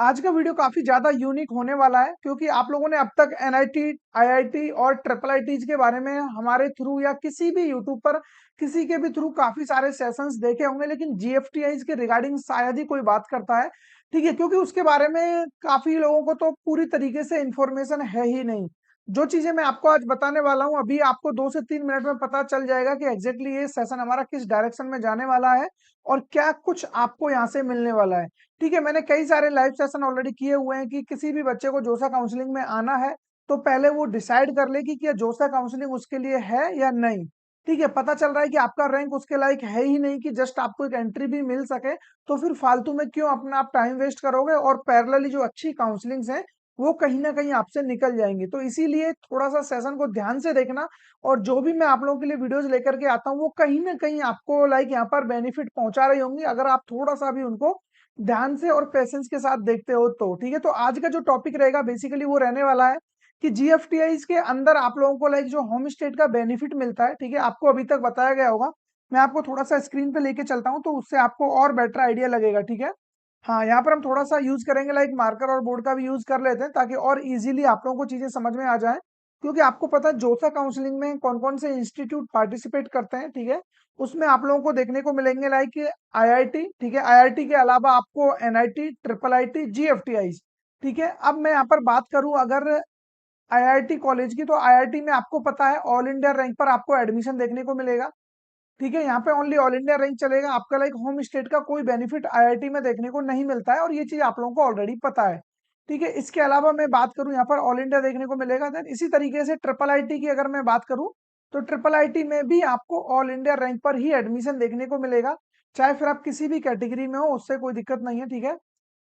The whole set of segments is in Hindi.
आज का वीडियो काफी ज्यादा यूनिक होने वाला है क्योंकि आप लोगों ने अब तक एनआईटी, आईआईटी और ट्रिपल आईटीज के बारे में हमारे थ्रू या किसी भी यूट्यूब पर किसी के भी थ्रू काफी सारे सेशंस देखे होंगे, लेकिन जीएफटीआईज के रिगार्डिंग शायद ही कोई बात करता है। ठीक है, क्योंकि उसके बारे में काफी लोगों को तो पूरी तरीके से इंफॉर्मेशन है ही नहीं। जो चीजें मैं आपको आज बताने वाला हूं, अभी आपको 2 से 3 मिनट में पता चल जाएगा कि एग्जैक्टली ये सेशन हमारा किस डायरेक्शन में जाने वाला है और क्या कुछ आपको यहाँ से मिलने वाला है। ठीक है, मैंने कई सारे लाइव सेशन ऑलरेडी किए हुए हैं कि किसी भी बच्चे को जोसा काउंसलिंग में आना है तो पहले वो डिसाइड कर ले कि क्या जोसा काउंसलिंग उसके लिए है या नहीं। ठीक है, पता चल रहा है कि आपका रैंक उसके लायक है ही नहीं कि जस्ट आपको एक एंट्री भी मिल सके, तो फिर फालतू में क्यों अपना आप टाइम वेस्ट करोगे और पैरेलली जो अच्छी काउंसलिंग्स हैं वो कहीं ना कहीं आपसे निकल जाएंगी। तो इसीलिए थोड़ा सा सेशन को ध्यान से देखना, और जो भी मैं आप लोगों के लिए वीडियोस लेकर के आता हूँ वो कहीं ना कहीं आपको यहाँ पर बेनिफिट पहुंचा रही होंगी अगर आप थोड़ा सा भी उनको ध्यान से और पेशेंस के साथ देखते हो तो। ठीक है, तो आज का जो टॉपिक रहेगा बेसिकली वो रहने वाला है कि जीएफटीआईज के अंदर आप लोगों को जो होम स्टेट का बेनिफिट मिलता है। ठीक है, आपको अभी तक बताया गया होगा, मैं आपको थोड़ा सा स्क्रीन पे लेके चलता हूँ तो उससे आपको और बेटर आइडिया लगेगा। ठीक है, हाँ, यहाँ पर हम थोड़ा सा यूज करेंगे, मार्कर और बोर्ड का भी यूज कर लेते हैं ताकि और इजीली आप लोगों को चीजें समझ में आ जाए। क्योंकि आपको पता है जोसा काउंसलिंग में कौन कौन से इंस्टीट्यूट पार्टिसिपेट करते हैं। ठीक है, उसमें आप लोगों को देखने को मिलेंगे आईआईटी। ठीक है, आईआईटी के अलावा आपको एनआईटी, ट्रिपल आईटी, जीएफटीआई। ठीक है, अब मैं यहाँ पर बात करूं अगर आईआईटी कॉलेज की, तो आईआईटी में आपको पता है ऑल इंडिया रैंक पर आपको एडमिशन देखने को मिलेगा। ठीक है, यहाँ पे ओनली ऑल इंडिया रैंक चलेगा, आपका होम स्टेट का कोई बेनिफिट आईआईटी में देखने को नहीं मिलता है और ये चीज आप लोगों को ऑलरेडी पता है। ठीक है, इसके अलावा मैं बात करूं यहाँ पर ऑल इंडिया देखने को मिलेगा। देन इसी तरीके से ट्रिपल आईटी की अगर मैं बात करूं तो ट्रिपल आईटी में भी आपको ऑल इंडिया रैंक पर ही एडमिशन देखने को मिलेगा, चाहे फिर आप किसी भी कैटेगरी में हो, उससे कोई दिक्कत नहीं है। ठीक है,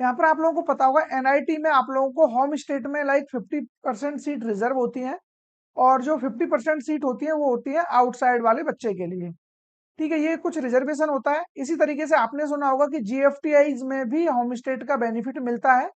यहाँ पर आप लोगों को पता होगा एनआईटी में आप लोगों को होम स्टेट में 50% सीट रिजर्व होती है, और जो 50% सीट होती है वो होती है आउटसाइड वाले बच्चे के लिए। ठीक है, ये कुछ रिजर्वेशन होता है। इसी तरीके से आपने सुना होगा कि जीएफटीआईज में भी होम स्टेट का बेनिफिट मिलता है।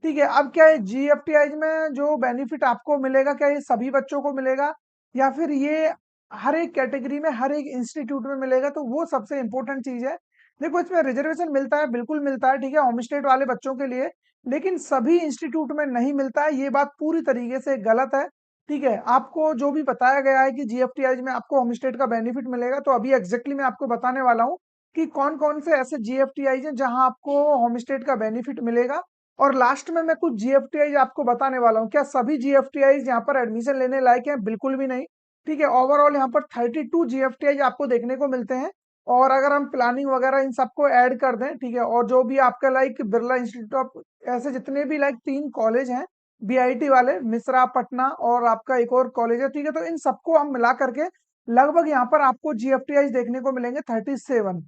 ठीक है, अब क्या है जीएफटीआईज में जो बेनिफिट आपको मिलेगा, क्या ये सभी बच्चों को मिलेगा या फिर ये हर एक कैटेगरी में हर एक इंस्टीट्यूट में मिलेगा, तो वो सबसे इंपॉर्टेंट चीज है। देखो, इसमें रिजर्वेशन मिलता है, बिल्कुल मिलता है। ठीक है, होम स्टेट वाले बच्चों के लिए, लेकिन सभी इंस्टीट्यूट में नहीं मिलता है, ये बात पूरी तरीके से गलत है। ठीक है, आपको जो भी बताया गया है कि जीएफटीआई में आपको होम स्टेट का बेनिफिट मिलेगा, तो अभी एग्जैक्टली मैं आपको बताने वाला हूँ कि कौन कौन से ऐसे जीएफटीआई हैं जहां आपको होम स्टेट का बेनिफिट मिलेगा। और लास्ट में मैं कुछ जीएफटीआई आपको बताने वाला हूँ। क्या सभी जीएफटीआई यहाँ पर एडमिशन लेने लायक हैं? बिल्कुल भी नहीं। ठीक है, ओवरऑल यहाँ पर 32 जीएफटीआई आपको देखने को मिलते हैं, और अगर हम प्लानिंग वगैरह इन सबको ऐड कर दें, ठीक है, और जो भी आपका बिरला इंस्टीट्यूट ऑफ, ऐसे जितने भी 3 कॉलेज हैं बीआईटी वाले, मिश्रा, पटना और आपका एक और कॉलेज है। ठीक है, तो इन सबको हम मिला करके लगभग यहाँ पर आपको जीएफटीआई देखने को मिलेंगे 37।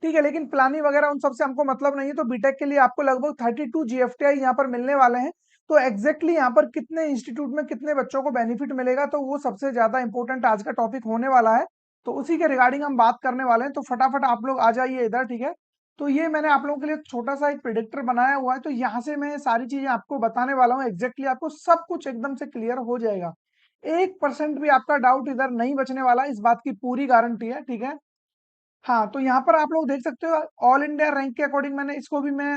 ठीक है, लेकिन प्लानिंग वगैरह उन सबसे हमको मतलब नहीं है, तो बीटेक के लिए आपको लगभग 32 जीएफटीआई यहाँ पर मिलने वाले हैं। तो एग्जैक्टली यहाँ पर कितने इंस्टीट्यूट में कितने बच्चों को बेनिफिट मिलेगा, तो वो सबसे ज्यादा इंपॉर्टेंट आज का टॉपिक होने वाला है। तो उसी के रिगार्डिंग हम बात करने वाले हैं, तो फटाफट आप लोग आ जाइए इधर। ठीक है, तो ये मैंने आप लोगों के लिए छोटा सा एक प्रिडिक्टर बनाया हुआ है, तो यहाँ से मैं सारी चीजें आपको बताने वाला हूँ। एग्जैक्टली आपको सब कुछ एकदम से क्लियर हो जाएगा, 1% भी आपका डाउट इधर नहीं बचने वाला, इस बात की पूरी गारंटी है। ठीक है, हाँ, तो यहाँ पर आप लोग देख सकते हो ऑल इंडिया रैंक के अकॉर्डिंग मैंने इसको भी मैं,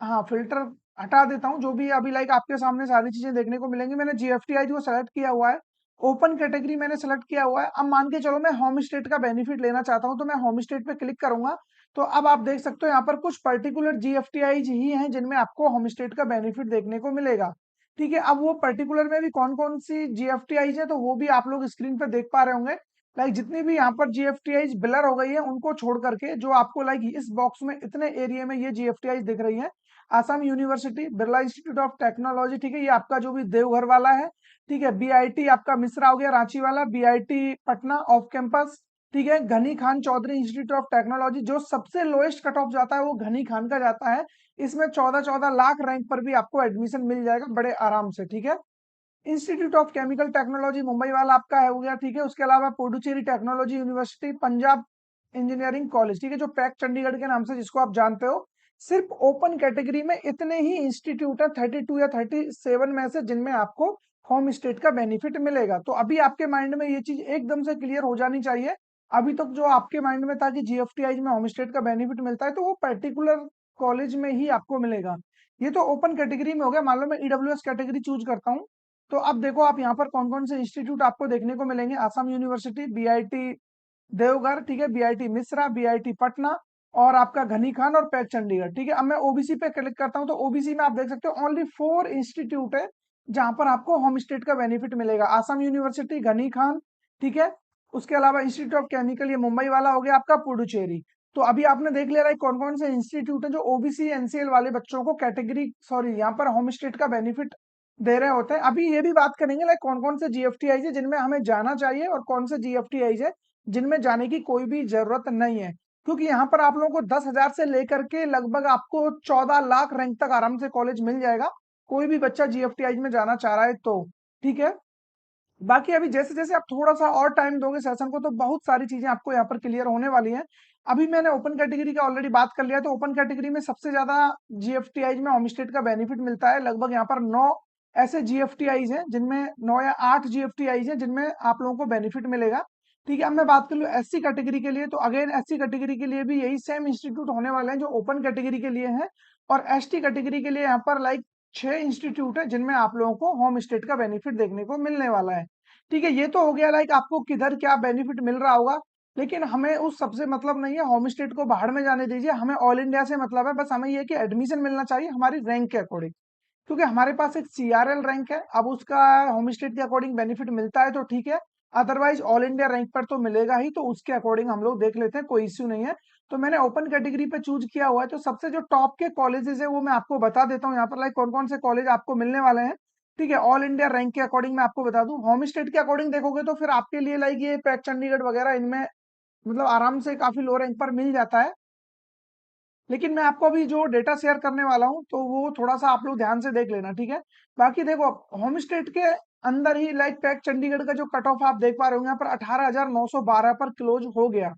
हाँ, फिल्टर हटा देता हूँ। जो भी अभी आपके सामने सारी चीजें देखने को मिलेंगी, मैंने जीएफटीआई को सेलेक्ट किया हुआ है, ओपन कैटेगरी मैंने सेलेक्ट किया हुआ है। अब मान के चलो मैं होम स्टेट का बेनिफिट लेना चाहता हूँ, तो मैं होम स्टेट पे क्लिक करूंगा, तो अब आप देख सकते हो यहाँ पर कुछ पर्टिकुलर जीएफटीआई ही हैं जिनमें आपको होम स्टेट का बेनिफिट देखने को मिलेगा। ठीक है, अब वो पर्टिकुलर में भी कौन कौन सी जीएफटीआई है, तो वो भी आप लोग स्क्रीन पर देख पा रहे होंगे। जितनी भी यहाँ पर जीएफटीआई ब्लर हो गई है उनको छोड़ करके, जो आपको इस बॉक्स में इतने एरिया में ये जीएफटीआई दिख रही है, Assam university, Birla institute of technology, ठीक है, ये आपका जो भी देवघर वाला है। ठीक है, बीआईटी आपका मिश्रा हो गया रांची वाला, बीआईटी पटना ऑफ कैंपस। ठीक है, Ghani Khan Chowdhury institute of technology, जो सबसे लोएस्ट कट ऑफ जाता है वो घनी खान का जाता है, इसमें 14-14 लाख रैंक पर भी आपको एडमिशन मिल जाएगा बड़े आराम से। ठीक है, institute of chemical technology Mumbai वाला आपका है हो गया। ठीक है, उसके अलावा Puducherry technology university, Punjab engineering college, ठीक है, जो पैक चंडीगढ़ के नाम से जिसको आप जानते हो। सिर्फ ओपन कैटेगरी में इतने ही इंस्टीट्यूट है 32 या 37 में से जिनमें आपको होम स्टेट का बेनिफिट मिलेगा। तो अभी आपके माइंड में ये चीज एकदम से क्लियर हो जानी चाहिए। अभी तक जो आपके माइंड में था कि जीएफटीआई में होम स्टेट का बेनिफिट मिलता है, तो वो पर्टिकुलर कॉलेज में ही आपको मिलेगा। ये तो ओपन कैटेगरी में हो गया। मान लो मैं ईडब्ल्यूएस कैटेगरी चूज करता हूँ, तो अब देखो आप यहाँ पर कौन कौन से इंस्टीट्यूट आपको देखने को मिलेंगे। आसाम यूनिवर्सिटी, बीआईटी देवघर, ठीक है, बीआईटी मिश्रा, बीआईटी पटना, और आपका घनी खान और पैक चंडीगढ़। ठीक है, अब मैं ओबीसी पे क्लिक करता हूँ, तो ओबीसी में आप देख सकते हो ओनली 4 इंस्टीट्यूट है जहां पर आपको होम स्टेट का बेनिफिट मिलेगा। आसाम यूनिवर्सिटी, घनी खान, ठीक है, उसके अलावा इंस्टीट्यूट ऑफ केमिकल, ये मुंबई वाला हो गया आपका, पुडुचेरी। तो अभी आपने देख लिया है कौन कौन से इंस्टीट्यूट है जो ओबीसी एनसीएल वाले बच्चों को कैटेगरी सॉरी यहाँ पर होम स्टेट का बेनिफिट दे रहे होते हैं। अभी ये भी बात करेंगे लाइक कौन कौन से जीएफटीआईज है जिनमें हमें जाना चाहिए और कौन से जीएफटीआईज है जिनमें जाने की कोई भी जरूरत नहीं है। क्योंकि यहाँ पर आप लोगों को 10,000 से लेकर के लगभग आपको 14 लाख रैंक तक आराम से कॉलेज मिल जाएगा, कोई भी बच्चा जीएफटीआई में जाना चाह रहा है तो। ठीक है, बाकी अभी जैसे जैसे आप थोड़ा सा और टाइम दोगे सेशन को तो बहुत सारी चीजें आपको यहाँ पर क्लियर होने वाली हैं। अभी मैंने ओपन कैटेगरी का ऑलरेडी बात कर लिया, तो ओपन कैटेगरी में सबसे ज्यादा जीएफटीआई में होम स्टेट का बेनिफिट मिलता है। लगभग यहाँ पर 9 ऐसे जीएफटीआईज हैं जिनमें 9 या 8 जीएफटीआईज हैं जिनमें आप लोगों को बेनिफिट मिलेगा। ठीक है, अब मैं बात कर लूँ एससी कैटेगरी के लिए, तो अगेन एससी कैटेगरी के लिए भी यही सेम इंस्टीट्यूट होने वाले हैं जो ओपन कैटेगरी के लिए हैं। और एसटी कैटेगरी के लिए यहाँ पर लाइक 6 इंस्टीट्यूट है जिनमें आप लोगों को होम स्टेट का बेनिफिट देखने को मिलने वाला है। ठीक है, ये तो हो गया लाइक आपको किधर क्या बेनिफिट मिल रहा होगा, लेकिन हमें उस सबसे मतलब नहीं है। होम स्टेट को बाहर में जाने दीजिए, हमें ऑल इंडिया से मतलब है। बस हमें ये कि एडमिशन मिलना चाहिए हमारी रैंक के अकॉर्डिंग, क्योंकि हमारे पास एक सीआरएल रैंक है। अब उसका होम स्टेट के अकॉर्डिंग बेनिफिट मिलता है तो ठीक है, अदरवाइज ऑल इंडिया रैंक पर तो मिलेगा ही, तो उसके अकॉर्डिंग हम लोग देख लेते हैं, कोई इश्यू नहीं है। तो मैंने ओपन कैटेगरी पे चूज किया हुआ है, तो सबसे जो टॉप के कॉलेजेस है वो मैं आपको बता देता हूँ यहाँ पर, लाइक कौन कौन से कॉलेज आपको मिलने वाले हैं। ठीक है, ऑल इंडिया रैंक के अकॉर्डिंग मैं आपको बता दूं। होम स्टेट के अकॉर्डिंग देखोगे तो फिर आपके लिए लाइक ये पैक चंडीगढ़ वगैरह इनमें मतलब आराम से काफी लो रैंक पर मिल जाता है। लेकिन मैं आपको अभी जो डेटा शेयर करने वाला हूँ तो वो थोड़ा सा आप लोग ध्यान से देख लेना, ठीक है। बाकी देखो होम स्टेट के अंदर ही लाइक पैक चंडीगढ़ का जो कट ऑफ आप देख पा रहे होंगे यहाँ पर 18,912 पर क्लोज हो गया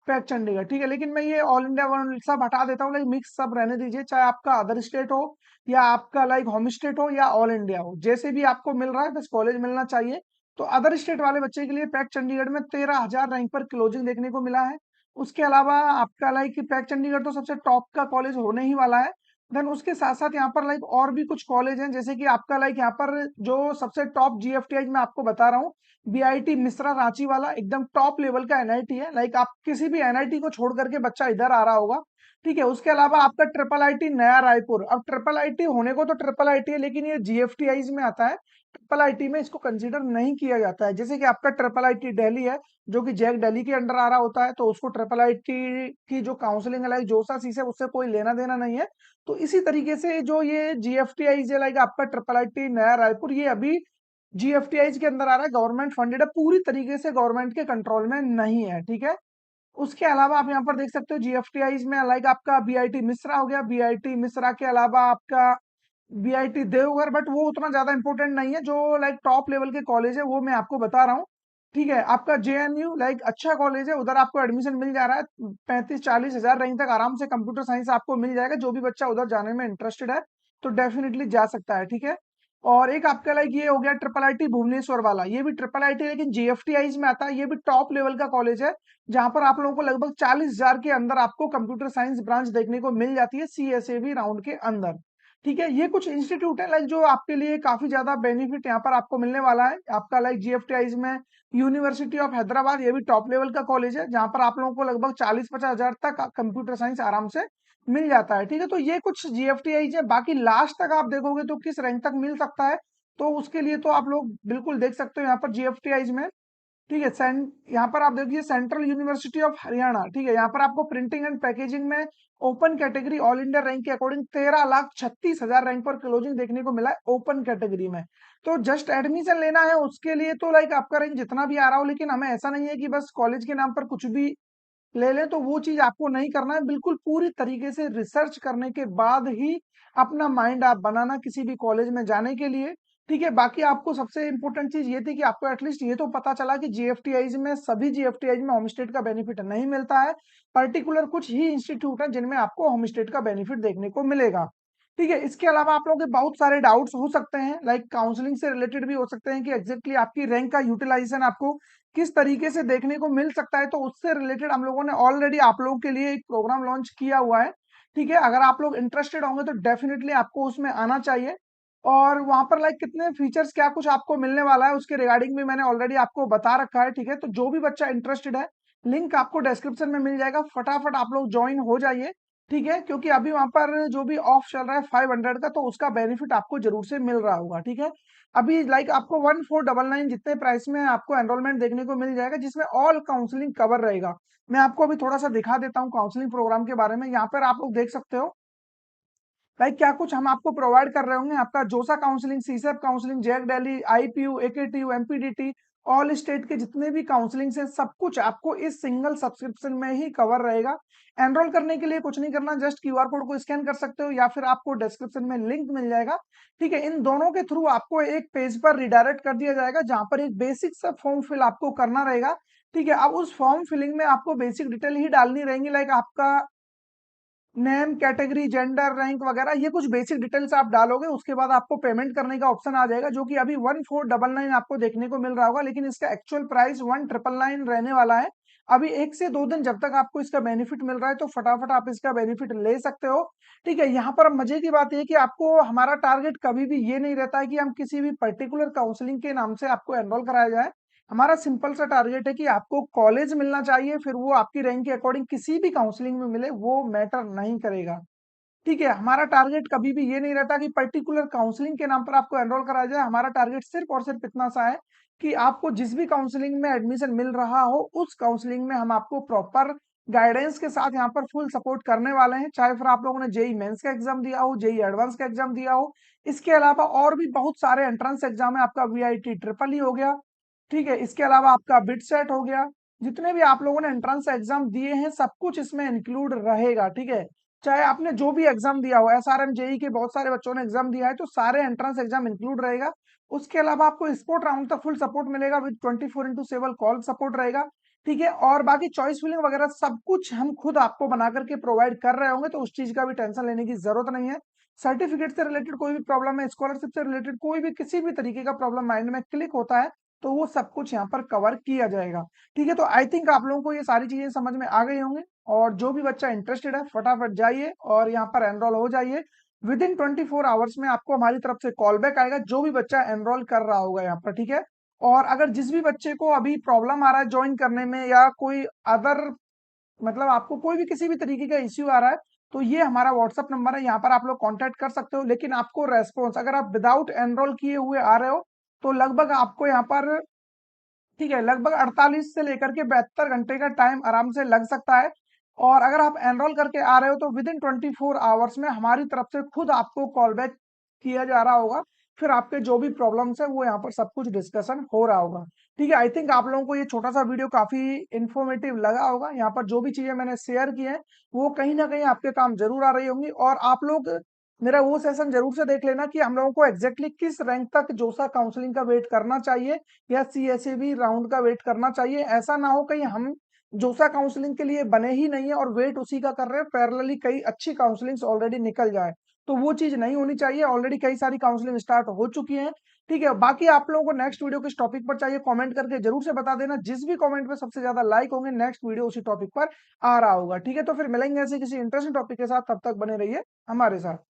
पैक चंडीगढ़। ठीक है, लेकिन मैं ये ऑल इंडिया वन सब हटा देता हूँ, लाइक मिक्स सब रहने दीजिए, चाहे आपका अदर स्टेट हो या आपका लाइक होम स्टेट हो या ऑल इंडिया हो, जैसे भी आपको मिल रहा है बस कॉलेज मिलना चाहिए। तो अदर स्टेट वाले बच्चे के लिए पैक चंडीगढ़ में 13,000 रैंक पर क्लोजिंग देखने को मिला है। उसके अलावा आपका लाइक पैक चंडीगढ़ तो सबसे टॉप का कॉलेज होने ही वाला है। देन उसके साथ साथ यहाँ पर लाइक और भी कुछ कॉलेज हैं, जैसे कि आपका लाइक यहाँ पर जो सबसे टॉप जीएफटीआई मैं आपको बता रहा हूँ, बीआईटी मिश्रा रांची वाला एकदम टॉप लेवल का एनआईटी है। लाइक आप किसी भी एनआईटी को छोड़ करके बच्चा इधर आ रहा होगा। ठीक है, उसके अलावा आपका ट्रिपल आईटी नया रायपुर, अब ट्रिपल आईटी होने को तो ट्रिपल आईटी है लेकिन ये जीएफटीआई में आता है, ट्रिपल आईटी में इसको कंसीडर नहीं किया जाता है। जैसे कि आपका ट्रिपल आईटी दिल्ली है जो कि जैक दिल्ली के अंडर आ रहा होता है, तो उसको ट्रिपल आईटी की जो काउंसलिंग है लाइक जोसा सी से उससे कोई लेना देना नहीं है। तो इसी तरीके से जो ये जीएफटीआई है लाइक आपका ट्रिपल आईटी नया रायपुर, ये अभी जीएफटीआई के अंदर आ रहा है, गवर्नमेंट फंडेड है, पूरी तरीके से गवर्नमेंट के कंट्रोल में नहीं है। ठीक है, उसके अलावा आप यहाँ पर देख सकते हो जीएफटीआई में लाइक आपका बीआईटी मिश्रा हो गया, बीआईटी मिश्रा के अलावा आपका बीआईटी देवघर, बट वो उतना ज्यादा इंपॉर्टेंट नहीं है। जो लाइक टॉप लेवल के कॉलेज है वो मैं आपको बता रहा हूँ। ठीक है, आपका जेएनयू लाइक अच्छा कॉलेज है, उधर आपको एडमिशन मिल जा रहा है 35-40 हजार रैंक तक आराम से कंप्यूटर साइंस आपको मिल जाएगा। जो भी बच्चा उधर जाने में इंटरेस्टेड है तो डेफिनेटली जा सकता है। ठीक है, और एक आपका लाइक ये हो गया ट्रिपल आईटी भुवनेश्वर वाला, ये भी ट्रिपल आईटी लेकिन जीएफटीआई में आता है, ये भी टॉप लेवल का कॉलेज है जहां पर आप लोगों को लगभग 40,000 के अंदर आपको कंप्यूटर साइंस ब्रांच देखने को मिल जाती है सीएसएबी राउंड के अंदर। ठीक है, ये कुछ इंस्टीट्यूट है लाइक जो आपके लिए काफी ज्यादा बेनिफिट यहाँ पर आपको मिलने वाला है। आपका लाइक जीएफटीआई में यूनिवर्सिटी ऑफ हैदराबाद, ये भी टॉप लेवल का कॉलेज है जहां पर आप लोगों को लगभग 40-50 हजार तक कंप्यूटर साइंस आराम से मिल जाता है। ठीक है, तो ये कुछ जीएफटीआई है, बाकी लास्ट तक आप देखोगे तो किस रैंक तक मिल सकता है तो उसके लिए तो आप लोग बिल्कुल देख सकते हो यहाँ पर जीएफटीआई में। ठीक है, यहाँ पर आप देखिए सेंट्रल यूनिवर्सिटी ऑफ हरियाणा, ठीक है, यहाँ पर आपको प्रिंटिंग एंड पैकेजिंग में open category all India rank के अकॉर्डिंग 13,36,000 रैंक पर क्लोजिंग देखने को मिला है ओपन कैटेगरी में। तो जस्ट एडमिशन लेना है उसके लिए तो लाइक आपका रैंक जितना भी आ रहा हो, लेकिन हमें ऐसा नहीं है कि बस कॉलेज के नाम पर कुछ भी ले लें, तो वो चीज आपको नहीं करना है। बिल्कुल पूरी तरीके से रिसर्च करने के बाद ही अपना माइंड आप बनाना किसी भी कॉलेज में जाने के लिए। ठीक है, बाकी आपको सबसे इंपॉर्टेंट चीज ये थी कि आपको एटलीस्ट ये तो पता चला कि जीएफटीआई में सभी जीएफटीआई में होम स्टेट का बेनिफिट नहीं मिलता है, पर्टिकुलर कुछ ही इंस्टीट्यूट है जिनमें आपको होम स्टेट का बेनिफिट देखने को मिलेगा। ठीक है, इसके अलावा आप लोगों के बहुत सारे डाउट्स हो सकते हैं लाइक काउंसलिंग से रिलेटेड भी हो सकते हैं कि एग्जैक्टली आपकी रैंक का यूटिलाइजेशन आपको किस तरीके से देखने को मिल सकता है, तो उससे रिलेटेड हम लोगों ने ऑलरेडी आप लोगों के लिए एक प्रोग्राम लॉन्च किया हुआ है। ठीक है, अगर आप लोग इंटरेस्टेड होंगे तो डेफिनेटली आपको उसमें आना चाहिए। और वहां पर लाइक कितने फीचर्स क्या कुछ आपको मिलने वाला है उसके रिगार्डिंग भी मैंने ऑलरेडी आपको बता रखा है। ठीक है, तो जो भी बच्चा इंटरेस्टेड है, लिंक आपको डिस्क्रिप्शन में मिल जाएगा, फटाफट आप लोग ज्वाइन हो जाइए। ठीक है, क्योंकि अभी वहां पर जो भी ऑफ चल रहा है 500 का, तो उसका बेनिफिट आपको जरूर से मिल रहा होगा। ठीक है, अभी लाइक आपको 1499 जितने प्राइस में आपको एनरोलमेंट देखने को मिल जाएगा, जिसमें ऑल काउंसलिंग कवर रहेगा। मैं आपको अभी थोड़ा सा दिखा देता हूँ काउंसलिंग प्रोग्राम के बारे में। यहाँ पर आप लोग देख सकते हो लाइक क्या कुछ हम आपको प्रोवाइड कर रहे होंगे। आपका JoSAA counselling, CSAB counselling, JAC Delhi, IPU, AKTU, MPDT, all state के जितने भी काउंसलिंग हैं, सब कुछ आपको इस सिंगल सब्सक्रिप्शन में ही कवर रहेगा। एनरोल करने के लिए कुछ नहीं करना, जस्ट क्यूआर कोड को स्कैन कर सकते हो या फिर आपको डिस्क्रिप्शन में लिंक मिल जाएगा। ठीक है, इन दोनों के थ्रू आपको एक पेज पर रिडायरेक्ट कर दिया जाएगा, जहां पर एक बेसिक सा फॉर्म फिल आपको करना रहेगा। ठीक है, अब उस फॉर्म फिलिंग में आपको बेसिक डिटेल ही डालनी रहेंगी, लाइक आपका नेम, कैटेगरी, जेंडर, रैंक वगैरह, ये कुछ बेसिक डिटेल्स आप डालोगे। उसके बाद आपको पेमेंट करने का ऑप्शन आ जाएगा, जो कि अभी 1499 आपको देखने को मिल रहा होगा, लेकिन इसका एक्चुअल प्राइस 1999 रहने वाला है। अभी 1 से 2 दिन जब तक आपको इसका बेनिफिट मिल रहा है, तो फटाफट आप इसका बेनिफिट ले सकते हो। ठीक है, यहाँ पर मजे की बात यह कि आपको हमारा टारगेट कभी भी ये नहीं रहता है कि हम किसी भी पर्टिकुलर काउंसलिंग के नाम से आपको एनरोल कराया जाए। हमारा सिंपल सा टारगेट है कि आपको कॉलेज मिलना चाहिए, फिर वो आपकी रैंक के अकॉर्डिंग किसी भी काउंसलिंग में मिले, वो मैटर नहीं करेगा। ठीक है, हमारा टारगेट कभी भी ये नहीं रहता कि पर्टिकुलर काउंसलिंग के नाम पर आपको एनरोल कराया जाए। हमारा टारगेट सिर्फ और सिर्फ इतना सा है कि आपको जिस भी काउंसलिंग में एडमिशन मिल रहा हो, उस काउंसलिंग में हम आपको प्रॉपर गाइडेंस के साथ यहाँ पर फुल सपोर्ट करने वाले हैं। चाहे फिर आप लोगों ने जेई मेंस का एग्जाम दिया हो, जेई एडवांस का एग्जाम दिया हो, इसके अलावा और भी बहुत सारे एंट्रेंस एग्जाम है। आपका वीआईटी ट्रिपल ई हो गया, ठीक है, इसके अलावा आपका बिट सेट हो गया, जितने भी आप लोगों ने एंट्रेंस एग्जाम दिए हैं, सब कुछ इसमें इंक्लूड रहेगा। ठीक है, चाहे आपने जो भी एग्जाम दिया हो, एसआरएम, जेई के बहुत सारे बच्चों ने एग्जाम दिया है, तो सारे एंट्रेंस एग्जाम इंक्लूड रहेगा। उसके अलावा आपको स्पोर्ट राउंड तक फुल सपोर्ट मिलेगा, विद 24x7 कॉल सपोर्ट रहेगा। ठीक है, और बाकी चॉइस फिलिंग वगैरह सब कुछ हम खुद आपको बना करके प्रोवाइड कर रहे होंगे, तो उस चीज का भी टेंशन लेने की जरूरत नहीं है। सर्टिफिकेट से रिलेटेड कोई भी प्रॉब्लम है, स्कॉलरशिप से रिलेटेड कोई भी किसी भी तरीके का प्रॉब्लम माइंड में क्लिक होता है, तो वो सब कुछ यहाँ पर कवर किया जाएगा। ठीक है, तो आई थिंक आप लोगों को ये सारी चीजें समझ में आ गई होंगी। और जो भी बच्चा इंटरेस्टेड है, फटाफट जाइए और यहाँ पर एनरोल हो जाइए। विद इन 24 आवर्स में आपको हमारी तरफ से कॉल बैक आएगा, जो भी बच्चा एनरोल कर रहा होगा यहाँ पर। ठीक है, और अगर जिस भी बच्चे को अभी प्रॉब्लम आ रहा है ज्वाइन करने में, या कोई अदर मतलब आपको कोई भी किसी भी तरीके का इश्यू आ रहा है, तो ये हमारा व्हाट्सअप नंबर है, यहाँ पर आप लोग कांटेक्ट कर सकते हो। लेकिन आपको रेस्पॉन्स, अगर आप विदाउट एनरोल किए हुए आ रहे हो, तो लगभग आपको यहाँ पर, ठीक है, लगभग 48 से लेकर के 72 घंटे का टाइम आराम से लग सकता है। और अगर आप एनरोल करके आ रहे हो, तो विद इन 24 आवर्स में हमारी तरफ से खुद आपको कॉल बैक किया जा रहा होगा। फिर आपके जो भी प्रॉब्लम्स है, वो यहाँ पर सब कुछ डिस्कशन हो रहा होगा। ठीक है, आई थिंक आप लोगों को ये छोटा सा वीडियो काफी इंफॉर्मेटिव लगा होगा। यहाँ पर जो भी चीजें मैंने शेयर की हैं, वो कहीं ना कहीं आपके काम जरूर आ रही होंगी। और आप लोग मेरा वो सेशन जरूर से देख लेना कि हम लोगों को एग्जैक्टली किस रैंक तक जोसा काउंसलिंग का वेट करना चाहिए, या सीएसएबी राउंड का वेट करना चाहिए। ऐसा ना हो कहीं हम जोसा काउंसलिंग के लिए बने ही नहीं है और वेट उसी का कर रहे हैं, पैरेलली कई अच्छी काउंसलिंग्स ऑलरेडी निकल जाए, तो वो चीज नहीं होनी चाहिए। ऑलरेडी कई सारी काउंसलिंग स्टार्ट हो चुकी है। ठीक है, बाकी आप लोगों को नेक्स्ट वीडियो किस टॉपिक पर चाहिए, कमेंट करके जरूर से बता देना। जिस भी कमेंट पे सबसे ज्यादा लाइक होंगे, नेक्स्ट वीडियो उसी टॉपिक पर आ रहा होगा। ठीक है, तो फिर मिलेंगे ऐसे किसी इंटरेस्टिंग टॉपिक के साथ, तब तक बने रहिए हमारे साथ।